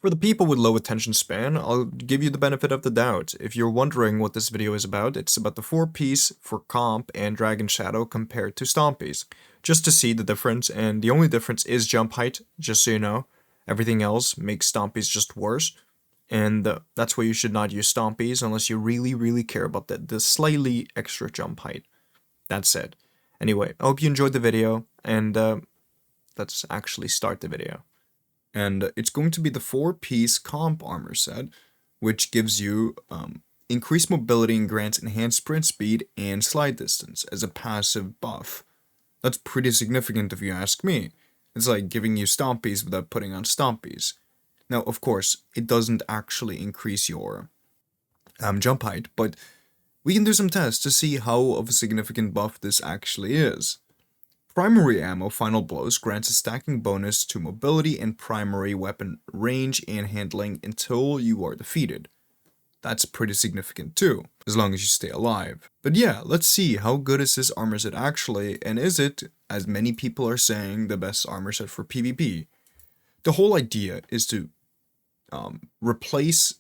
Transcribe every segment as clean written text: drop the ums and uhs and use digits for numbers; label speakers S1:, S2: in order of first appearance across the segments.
S1: For the people with low attention span, I'll give you the benefit of the doubt. If you're wondering what this video is about, it's about the 4-piece for Comp and Dragon Shadow compared to Stompies. Just to see the difference, and the only difference is jump height, just so you know. Everything else makes Stompies just worse, and that's why you should not use Stompies unless you really care about the slightly extra jump height. That's it. Anyway, I hope you enjoyed the video, and let's actually start the video. And it's going to be the 4-piece comp armor set, which gives you increased mobility and grants enhanced sprint speed and slide distance as a passive buff. That's pretty significant if you ask me. It's like giving you Stompies without putting on Stompies. Now, of course, it doesn't actually increase your jump height, but we can do some tests to see how of a significant buff this actually is. Primary ammo Final Blows grants a stacking bonus to mobility and primary weapon range and handling until you are defeated. That's pretty significant too, as long as you stay alive. But yeah, let's see how good is this armor set actually, and is it, as many people are saying, the best armor set for PvP? The whole idea is to replace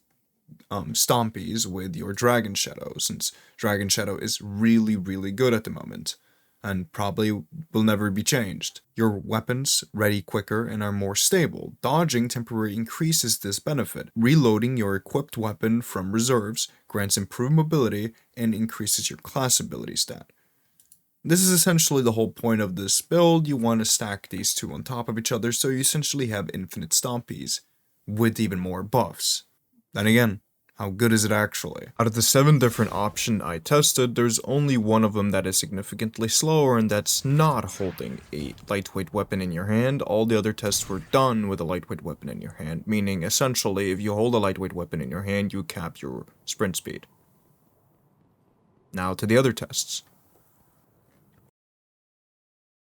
S1: Stompies with your Dragon Shadow, since Dragon Shadow is really good at the moment, and probably will never be changed. Your weapons ready quicker and are more stable. Dodging temporarily increases this benefit. Reloading your equipped weapon from reserves grants improved mobility and increases your class ability stat. This is essentially the whole point of this build. You want to stack these two on top of each other so you essentially have infinite Stompies with even more buffs. Then again, how good is it actually? Out of the 7 different options I tested, there's only one of them that is significantly slower, and that's not holding a lightweight weapon in your hand. All the other tests were done with a lightweight weapon in your hand, meaning essentially if you hold a lightweight weapon in your hand, you cap your sprint speed. Now to the other tests.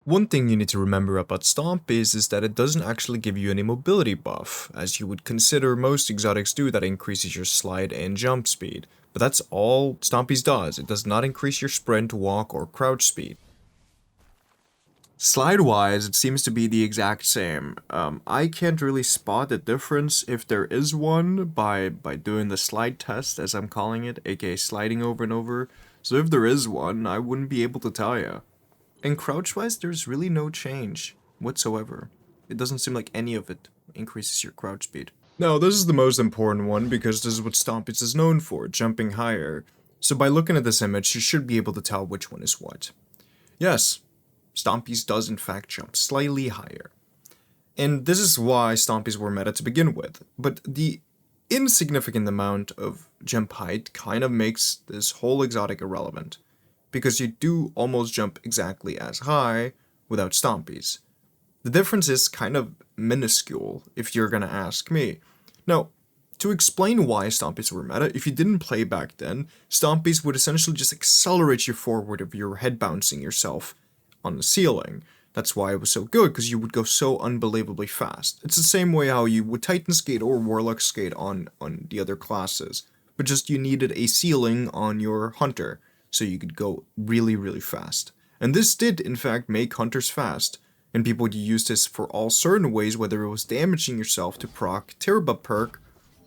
S1: One thing you need to remember about Stompies is that it doesn't actually give you any mobility buff, as you would consider most exotics do that increases your slide and jump speed. But that's all Stompies does. It does not increase your sprint, walk, or crouch speed. Slide-wise, it seems to be the exact same. I can't really spot the difference if there is one by doing the slide test, as I'm calling it, aka sliding over and over. So if there is one, I wouldn't be able to tell you. And crouch-wise, there's really no change whatsoever. It doesn't seem like any of it increases your crouch speed. Now, this is the most important one because this is what Stompies is known for, jumping higher. So by looking at this image, you should be able to tell which one is what. Yes, Stompies does in fact jump slightly higher. And this is why Stompies were meta to begin with. But the insignificant amount of jump height kind of makes this whole exotic irrelevant, because you do almost jump exactly as high without Stompies. The difference is kind of minuscule, if you're gonna ask me. Now, to explain why Stompies were meta, if you didn't play back then, Stompies would essentially just accelerate you forward if you were head bouncing yourself on the ceiling. That's why it was so good, because you would go so unbelievably fast. It's the same way how you would Titan skate or Warlock skate on the other classes, but just you needed a ceiling on your Hunter, so you could go really fast. And this did, in fact, make hunters fast, and people would use this for all certain ways, whether it was damaging yourself to proc Tirba perk,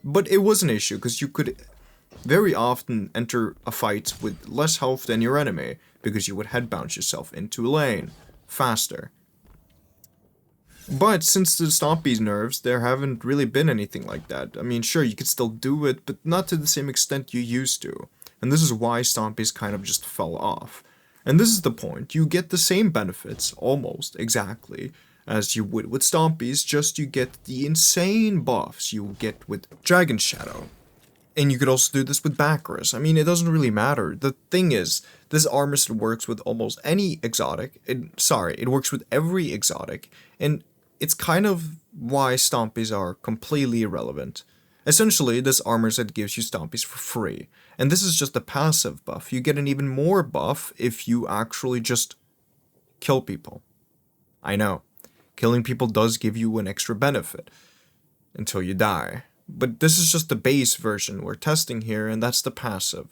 S1: but it was an issue, because you could very often enter a fight with less health than your enemy, because you would head bounce yourself into a lane faster. But since the Stompies nerfs, there haven't really been anything like that. I mean, sure, you could still do it, but not to the same extent you used to. And this is why Stompies kind of just fell off. And this is the point, you get the same benefits, almost exactly, as you would with Stompies, just you get the insane buffs you get with Dragon Shadow. And you could also do this with Bacchus. I mean, it doesn't really matter. The thing is, this armor set works with almost any exotic. It works with every exotic, and it's kind of why Stompies are completely irrelevant. Essentially, this armor set gives you Stompies for free, and this is just a passive buff. You get an even more buff if you actually just kill people. I know, killing people does give you an extra benefit until you die, but this is just the base version we're testing here, and that's the passive.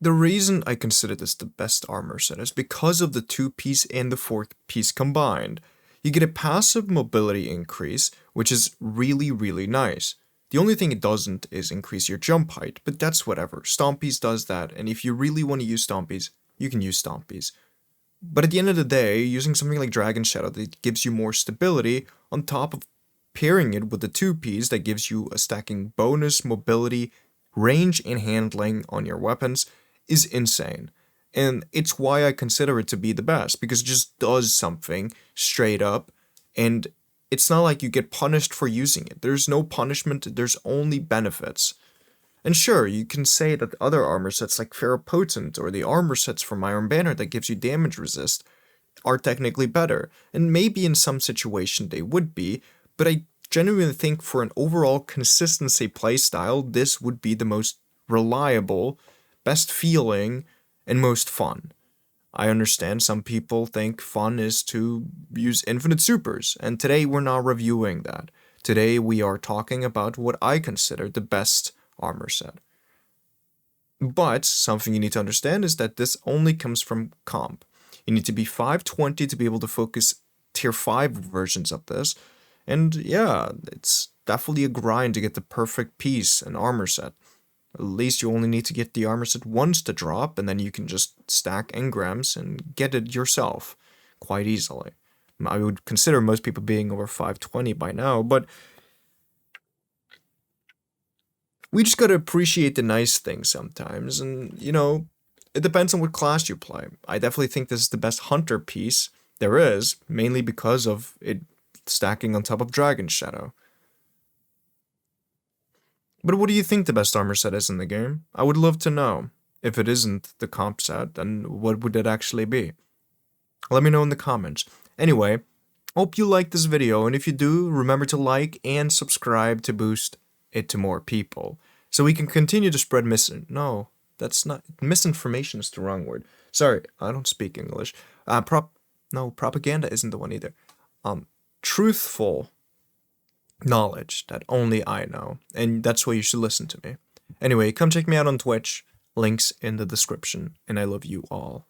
S1: The reason I consider this the best armor set is because of the 2-piece and the 4th piece combined. You get a passive mobility increase, which is really, really nice. The only thing it doesn't is increase your jump height, but that's whatever. Stompies does that, and if you really want to use Stompies, you can use Stompies. But at the end of the day, using something like Dragon Shadow that gives you more stability on top of pairing it with the 2Ps that gives you a stacking bonus, mobility, range, and handling on your weapons is insane. And it's why I consider it to be the best, because it just does something straight up, and it's not like you get punished for using it. There's no punishment, there's only benefits. And sure, you can say that other armor sets like Ferropotent or the armor sets from Iron Banner that gives you damage resist are technically better, and maybe in some situation they would be, but I genuinely think for an overall consistency playstyle, this would be the most reliable, best feeling, and most fun. I understand some people think fun is to use infinite supers, and today we're not reviewing that. Today we are talking about what I consider the best armor set. But something you need to understand is that this only comes from comp. You need to be 520 to be able to focus tier 5 versions of this, and yeah, it's definitely a grind to get the perfect piece and armor set. At least you only need to get the armor set once to drop, and then you can just stack engrams and get it yourself quite easily. I would consider most people being over 520 by now, but we just gotta appreciate the nice things sometimes, and, you know, it depends on what class you play. I definitely think this is the best hunter piece there is, mainly because of it stacking on top of Dragon Shadow. But what do you think the best armor set is in the game? I would love to know. If it isn't the comp set, then what would it actually be? Let me know in the comments. Anyway, hope you liked this video, and if you do, remember to like and subscribe to boost it to more people, so we can continue to spread misinformation is the wrong word. Sorry, I don't speak English. Propaganda isn't the one either. Truthful knowledge that only I know, and that's why you should listen to me. Anyway, come check me out on Twitch, links in the description, and I love you all.